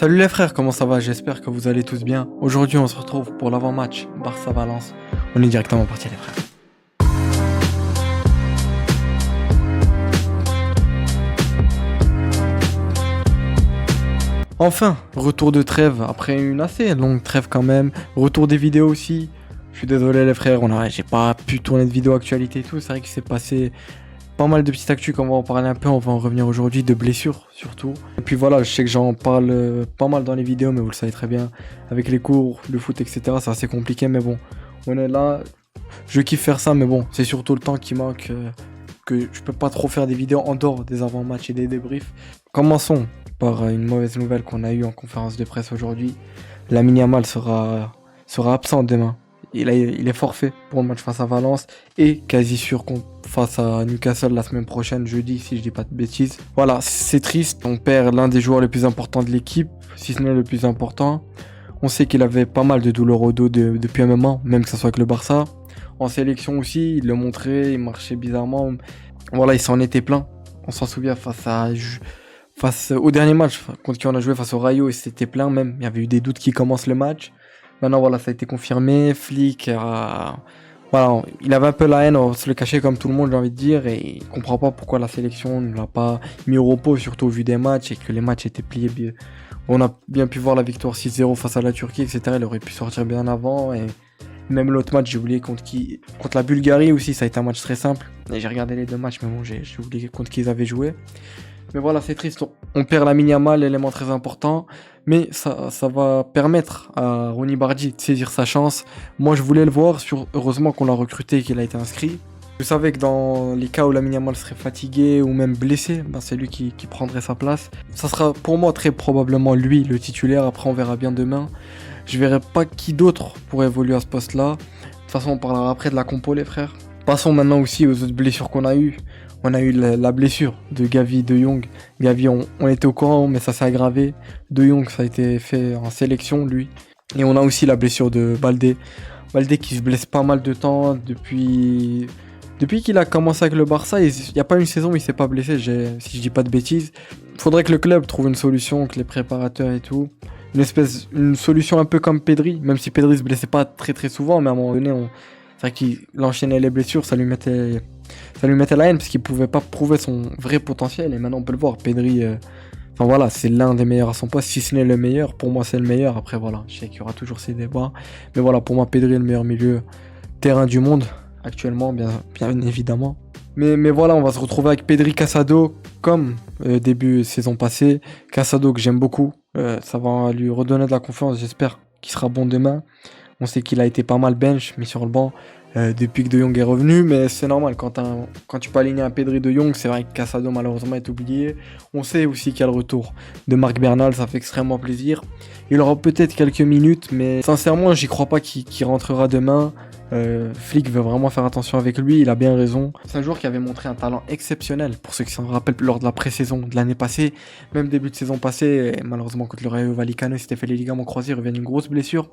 Salut les frères, comment ça va? J'espère que vous allez tous bien. Aujourd'hui, on se retrouve pour l'avant-match Barça-Valence. On est directement parti les frères. Enfin, retour de trêve après une assez longue trêve quand même. Retour des vidéos aussi. Je suis désolé les frères, j'ai pas pu tourner de vidéo actualité et tout. C'est vrai qu'il s'est passé pas mal de petites actus qu'on va en parler un peu. On va en revenir aujourd'hui, de blessures surtout. Et puis voilà, je sais que j'en parle pas mal dans les vidéos, mais vous le savez très bien. Avec les cours, le foot, etc. C'est assez compliqué, mais bon, on est là. Je kiffe faire ça, mais bon, c'est surtout le temps qui manque. Que je peux pas trop faire des vidéos en dehors des avant-matchs et des débriefs. Commençons par une mauvaise nouvelle qu'on a eue en conférence de presse aujourd'hui. Lamine Yamal sera absent demain. Il est forfait pour le match face à Valence et quasi sûr face à Newcastle la semaine prochaine, jeudi, si je dis pas de bêtises. Voilà, c'est triste. On perd l'un des joueurs les plus importants de l'équipe, si ce n'est le plus important. On sait qu'il avait pas mal de douleurs au dos depuis un moment, même que ce soit avec le Barça. En sélection aussi, il le montrait, il marchait bizarrement. Voilà, il s'en était plein. On s'en souvient face au dernier match contre qui on a joué face au Rayo, il s'était plein même. Il y avait eu des doutes qui commencent le match. Maintenant, voilà, ça a été confirmé. Flick voilà, il avait un peu la haine, on se le cachait comme tout le monde, j'ai envie de dire, et il comprend pas pourquoi la sélection ne l'a pas mis au repos, surtout au vu des matchs, et que les matchs étaient pliés bien. On a bien pu voir la victoire 6-0 face à la Turquie, etc. Il aurait pu sortir bien avant, et même l'autre match, j'ai oublié contre la Bulgarie aussi, ça a été un match très simple. Et j'ai regardé les deux matchs, mais bon, j'ai oublié contre qui ils avaient joué. Mais voilà, c'est triste. On perd Lamine Yamal, l'élément très important. Mais ça va permettre à Ronny Bardi de saisir sa chance. Moi, je voulais le voir. Heureusement qu'on l'a recruté et qu'il a été inscrit. Je savais que dans les cas où Lamine Yamal serait fatigué ou même blessé, c'est lui qui prendrait sa place. Ça sera pour moi très probablement lui, le titulaire. Après, on verra bien demain. Je verrai pas qui d'autre pourrait évoluer à ce poste-là. De toute façon, on parlera après de la compo, les frères. Passons maintenant aussi aux autres blessures qu'on a eues. On a eu la blessure de Gavi, De Jong. Gavi, on était au courant, mais ça s'est aggravé. De Jong, ça a été fait en sélection, lui. Et on a aussi la blessure de Baldé. Baldé qui se blesse pas mal de temps depuis qu'il a commencé avec le Barça. Il n'y a pas une saison où il s'est pas blessé, si je dis pas de bêtises. Il faudrait que le club trouve une solution, que les préparateurs et tout. Une solution un peu comme Pedri, même si Pedri se blessait pas très très souvent, mais à un moment donné, c'est vrai qu'il enchaînait les blessures, ça lui mettait la haine parce qu'il pouvait pas prouver son vrai potentiel. Et maintenant on peut le voir, Pedri, enfin voilà, c'est l'un des meilleurs à son poste, si ce n'est le meilleur. Pour moi c'est le meilleur. Après voilà, je sais qu'il y aura toujours ces débats, mais voilà, pour moi Pedri est le meilleur milieu terrain du monde actuellement, bien évidemment. Mais voilà, on va se retrouver avec Pedri, Casado comme début saison passée. Casado que j'aime beaucoup, ça va lui redonner de la confiance. J'espère qu'il sera bon demain. On sait qu'il a été pas mal bench, mis sur le banc depuis que De Jong est revenu, mais c'est normal, quand tu peux aligner un Pedri De Jong, c'est vrai que Casado malheureusement est oublié. On sait aussi qu'il y a le retour de Marc Bernal, ça fait extrêmement plaisir. Il aura peut-être quelques minutes, mais sincèrement, j'y crois pas qu'il rentrera demain. Flick veut vraiment faire attention avec lui, il a bien raison. C'est un joueur qui avait montré un talent exceptionnel, pour ceux qui s'en rappellent lors de la pré-saison de l'année passée, même début de saison passée, et malheureusement contre le Rayo Vallecano, il s'était fait les ligaments croisés, il revient d'une grosse blessure.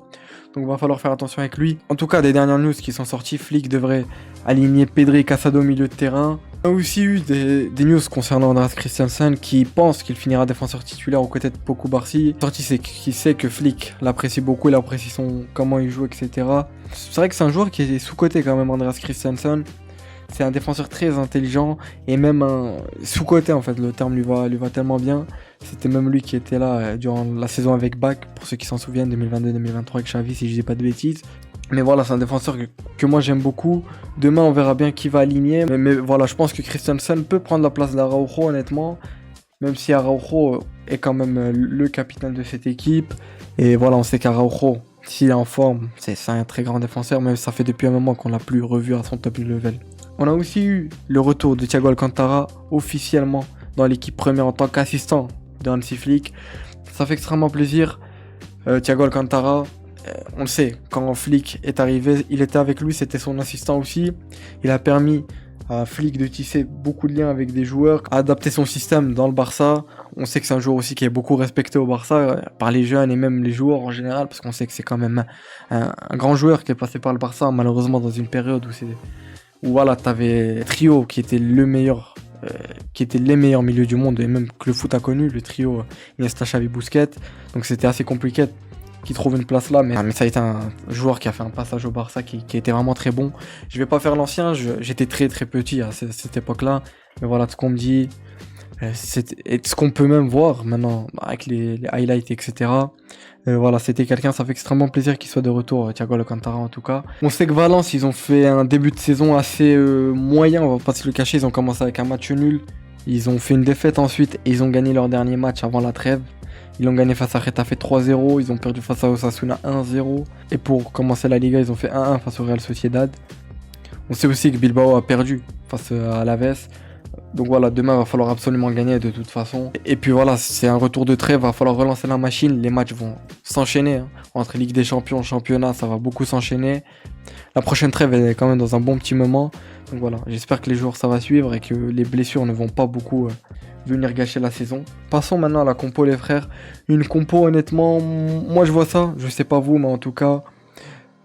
Donc il va falloir faire attention avec lui. En tout cas, des dernières news qui sont sorties, Flick devrait aligner Pedri et Casado au milieu de terrain. On a aussi eu des news concernant Andreas Christensen qui pense qu'il finira défenseur titulaire aux côtés de Pau Barcy. Sorti, c'est qu'il sait que Flick l'apprécie beaucoup, il apprécie comment il joue, etc. C'est vrai que c'est un joueur qui est sous-coté quand même, Andreas Christensen. C'est un défenseur très intelligent et même un sous-coté en fait, le terme lui va tellement bien. C'était même lui qui était là durant la saison avec Bach, pour ceux qui s'en souviennent, 2022-2023 avec Xavi, si je dis pas de bêtises. Mais voilà, c'est un défenseur que moi j'aime beaucoup. Demain, on verra bien qui va aligner. Mais voilà, je pense que Christensen peut prendre la place d'Araujo, honnêtement. Même si Araujo est quand même le capitaine de cette équipe. Et voilà, on sait qu'Araujo, s'il est en forme, c'est un très grand défenseur. Mais ça fait depuis un moment qu'on l'a plus revu à son top level. On a aussi eu le retour de Thiago Alcantara officiellement dans l'équipe première en tant qu'assistant de Hansi Flick. Ça fait extrêmement plaisir. Thiago Alcantara, on le sait, quand Flick est arrivé, il était avec lui, c'était son assistant aussi. Il a permis à Flick de tisser beaucoup de liens avec des joueurs, à adapter son système dans le Barça. On sait que c'est un joueur aussi qui est beaucoup respecté au Barça par les jeunes et même les joueurs en général, parce qu'on sait que c'est quand même un grand joueur qui est passé par le Barça, malheureusement dans une période où voilà, t'avais Trio qui était le meilleur euh, qui étaient les meilleurs milieux du monde et même que le foot a connu, le trio Iniesta, Xavi, Busquets. Donc c'était assez compliqué qu'il trouve une place là, mais ça a été un joueur qui a fait un passage au Barça qui a été vraiment très bon. Je vais pas faire l'ancien, j'étais très très petit à cette époque-là, mais voilà, ce qu'on me dit, et ce qu'on peut même voir maintenant avec les highlights, etc. Voilà, c'était quelqu'un, ça fait extrêmement plaisir qu'il soit de retour, Thiago Alcantara en tout cas. On sait que Valence, ils ont fait un début de saison assez moyen, on va pas se le cacher, ils ont commencé avec un match nul, ils ont fait une défaite ensuite et ils ont gagné leur dernier match avant la trêve. Ils ont gagné face à Getafe 3-0, ils ont perdu face à Osasuna 1-0. Et pour commencer la Liga, ils ont fait 1-1 face au Real Sociedad. On sait aussi que Bilbao a perdu face à Alaves. Donc voilà, demain, il va falloir absolument gagner de toute façon. Et puis voilà, c'est un retour de trêve, il va falloir relancer la machine. Les matchs vont s'enchaîner. Entre Ligue des Champions, Championnat, ça va beaucoup s'enchaîner. La prochaine trêve, elle est quand même dans un bon petit moment. Donc voilà, j'espère que les joueurs, ça va suivre et que les blessures ne vont pas beaucoup venir gâcher la saison. Passons maintenant à la compo, les frères. Une compo, honnêtement, moi je vois ça. Je sais pas vous, mais en tout cas,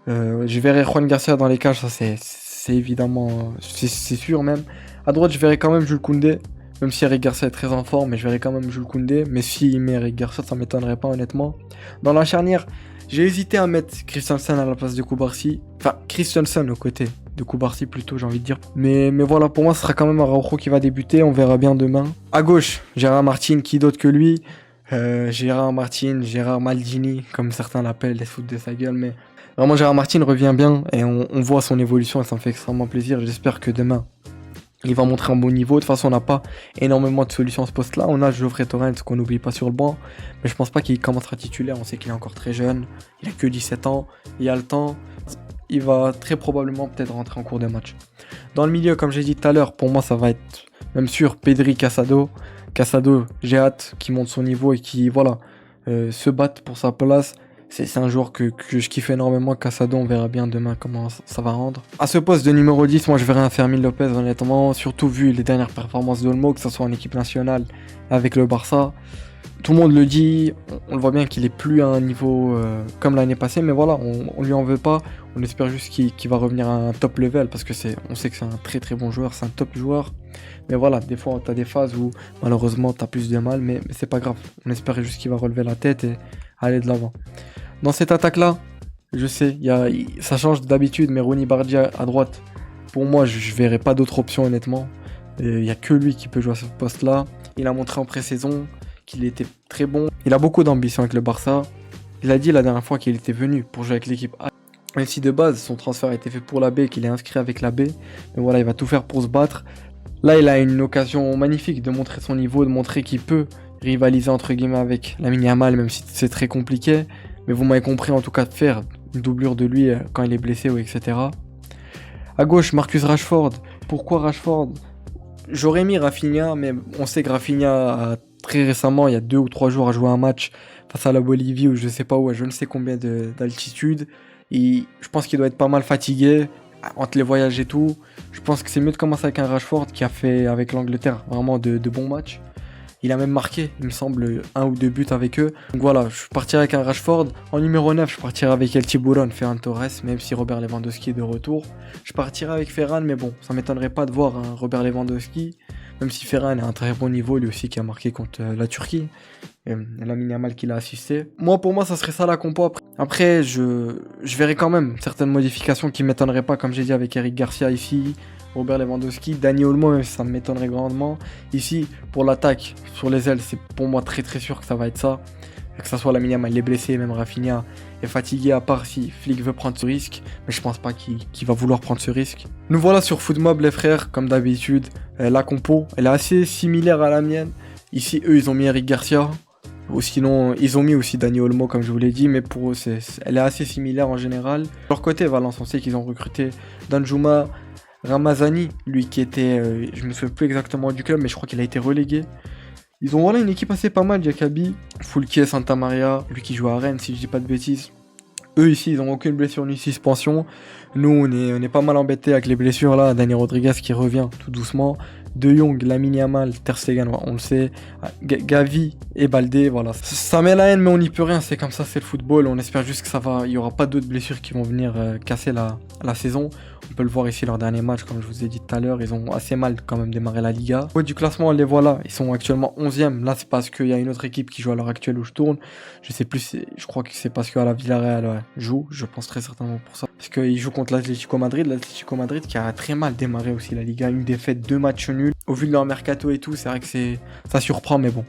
je verrai Juan Garcia dans les cages, ça c'est évidemment, c'est sûr même. À droite, je verrai quand même Jules Koundé, même si Eric Garcia est très en forme, mais je verrai quand même Jules Koundé. Mais s'il met Eric Garcia, ça m'étonnerait pas, honnêtement. Dans la charnière, j'ai hésité à mettre Christensen à la place de Koubarsi. Enfin, Christensen au côté de Koubarsi plutôt, j'ai envie de dire. Mais voilà, pour moi, ce sera quand même Araujo qui va débuter. On verra bien demain. À gauche, Gérard Martin, qui d'autre que lui. Gérard Martin, Gérard Maldini, comme certains l'appellent, les foutent de sa gueule. Mais vraiment, Gérard Martin revient bien et on voit son évolution et ça me fait extrêmement plaisir. J'espère que demain, il va montrer un bon niveau. De toute façon, on n'a pas énormément de solutions à ce poste-là. On a Geoffrey Torrens qu'on n'oublie pas sur le banc. Mais je pense pas qu'il commencera titulaire. On sait qu'il est encore très jeune. Il a que 17 ans. Il a le temps. Il va très probablement peut-être rentrer en cours de match. Dans le milieu, comme j'ai dit tout à l'heure, pour moi, ça va être même sûr Pedri, Casado. Casado, j'ai hâte qu'il monte son niveau et qu'il se batte pour sa place. C'est un joueur que je kiffe énormément. Casado, on verra bien demain comment ça va rendre. À ce poste de numéro 10, moi je verrai un Fermín Lopez honnêtement, surtout vu les dernières performances d'Olmo, que ce soit en équipe nationale avec le Barça. Tout le monde le dit, on le voit bien qu'il est plus à un niveau comme l'année passée, mais voilà, on lui en veut pas. On espère juste qu'il va revenir à un top level parce que on sait que c'est un très très bon joueur, c'est un top joueur. Mais voilà, des fois t'as des phases où malheureusement t'as plus de mal, mais c'est pas grave. On espère juste qu'il va relever la tête et aller de l'avant. Dans cette attaque-là, je sais, ça change d'habitude, mais Ronny Bardia à droite, pour moi, je verrai pas d'autre option honnêtement. Il n'y a que lui qui peut jouer à ce poste-là. Il a montré en pré-saison qu'il était très bon. Il a beaucoup d'ambition avec le Barça. Il a dit la dernière fois qu'il était venu pour jouer avec l'équipe A. Même si de base, son transfert a été fait pour la B et qu'il est inscrit avec la B. Mais voilà, il va tout faire pour se battre. Là, il a une occasion magnifique de montrer son niveau, de montrer qu'il peut rivaliser entre guillemets avec Lamine Yamal, même si c'est très compliqué. Mais vous m'avez compris en tout cas de faire une doublure de lui quand il est blessé ou etc. À gauche, Marcus Rashford. Pourquoi Rashford? J'aurais mis Rafinha, mais on sait que Rafinha a très récemment, il y a 2 ou 3 jours, a joué un match face à la Bolivie ou je sais pas où, à je ne sais combien d'altitude. Et je pense qu'il doit être pas mal fatigué entre les voyages et tout. Je pense que c'est mieux de commencer avec un Rashford qui a fait avec l'Angleterre vraiment de bons matchs. Il a même marqué, il me semble, 1 ou 2 buts avec eux. Donc voilà, je partirai avec un Rashford. En numéro 9, je partirai avec El Tiburon, Ferran Torres, même si Robert Lewandowski est de retour. Je partirai avec Ferran, mais bon, ça m'étonnerait pas de voir un Robert Lewandowski, même si Ferran est à un très bon niveau, lui aussi qui a marqué contre la Turquie. Et Lamine Yamal qui l'a assisté. Pour moi, ça serait ça la compo. Après, je verrai quand même certaines modifications qui m'étonneraient pas, comme j'ai dit avec Eric Garcia ici, Robert Lewandowski, Dani Olmo, ça m'étonnerait grandement. Ici, pour l'attaque, sur les ailes, c'est pour moi très très sûr que ça va être ça. Que ça soit Lamine Yamal, il est blessé, même Rafinha est fatigué, à part si Flick veut prendre ce risque. Mais je pense pas qu'il va vouloir prendre ce risque. Nous voilà sur Footmob les frères, comme d'habitude. La compo, elle est assez similaire à la mienne. Ici, eux, ils ont mis Eric Garcia. Ou sinon, ils ont mis aussi Dani Olmo, comme je vous l'ai dit, mais pour eux, elle est assez similaire en général. De leur côté, Valence, on sait qu'ils ont recruté Danjuma Ramazani, lui qui était, je me souviens plus exactement du club, mais je crois qu'il a été relégué. Ils ont une équipe assez pas mal, Diakabi, Foulquier, Santa Maria, lui qui joue à Rennes, si je dis pas de bêtises. Eux ici, ils ont aucune blessure ni suspension. Nous, on est pas mal embêtés avec les blessures là. Dani Rodriguez qui revient tout doucement. De Jong, Lamine Yamal, Ter Stegen, on le sait. Gavi et Baldé, voilà. Ça met la haine, mais on n'y peut rien. C'est comme ça, c'est le football. On espère juste que il y aura pas d'autres blessures qui vont venir casser la saison. On peut le voir ici, leur dernier match, comme je vous ai dit tout à l'heure, ils ont assez mal quand même démarré la Liga. Au du classement, les voilà, ils sont actuellement 11e. Là, c'est parce qu'il y a une autre équipe qui joue à l'heure actuelle où je tourne. Je sais plus, je crois que c'est parce qu'à la Villarreal joue, je pense très certainement pour ça. Parce qu'ils jouent contre l'Atlético Madrid qui a très mal démarré aussi la Liga, une défaite, 2 matchs nuls. Au vu de leur mercato et tout, c'est vrai que ça surprend, mais bon.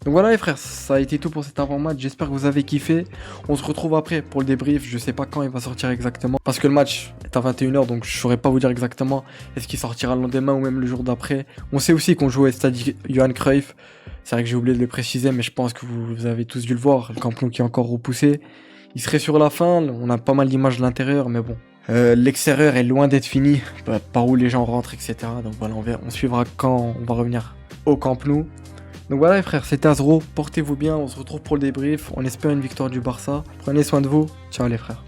Donc voilà les frères, ça a été tout pour cet avant-match, j'espère que vous avez kiffé. On se retrouve après pour le débrief, je sais pas quand il va sortir exactement. Parce que le match est à 21h, donc je saurais pas vous dire exactement est-ce qu'il sortira le lendemain ou même le jour d'après. On sait aussi qu'on joue au stade Johan Cruyff, c'est vrai que j'ai oublié de le préciser, mais je pense que vous avez tous dû le voir, le Camp Nou qui est encore repoussé. Il serait sur la fin, on a pas mal d'images de l'intérieur, mais bon. L'extérieur est loin d'être fini, par où les gens rentrent, etc. Donc voilà, on suivra quand on va revenir au Camp Nou. Donc voilà les frères, c'était Azro, portez-vous bien, on se retrouve pour le débrief, on espère une victoire du Barça. Prenez soin de vous, ciao les frères.